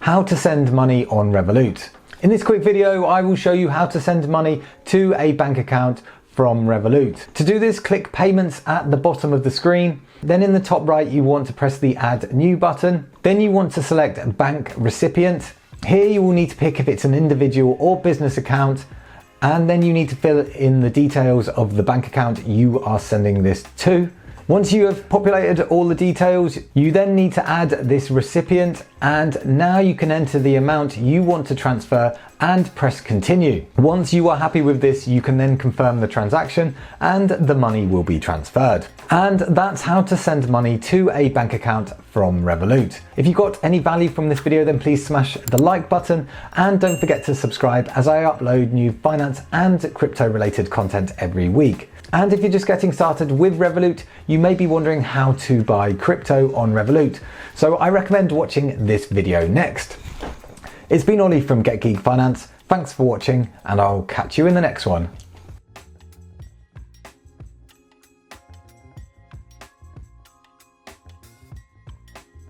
How to send money on Revolut. In this quick video, I will show you how to send money to a bank account from Revolut. To do this, click Payments at the bottom of the screen. Then in the top right, you want to press the Add New button. Then you want to select Bank Recipient. Here you will need to pick if it's an individual or business account, and then you need to fill in the details of the bank account you are sending this to. Once you have populated all the details, you then need to add this recipient, and now you can enter the amount you want to transfer and press continue. Once you are happy with this, you can then confirm the transaction and the money will be transferred. And that's how to send money to a bank account from Revolut. If you got any value from this video, then please smash the like button and don't forget to subscribe, as I upload new finance and crypto related content every week. And if you're just getting started with Revolut, you may be wondering how to buy crypto on Revolut. So I recommend watching this video next. It's been Ollie from Get Geek Finance. Thanks for watching, and I'll catch you in the next one.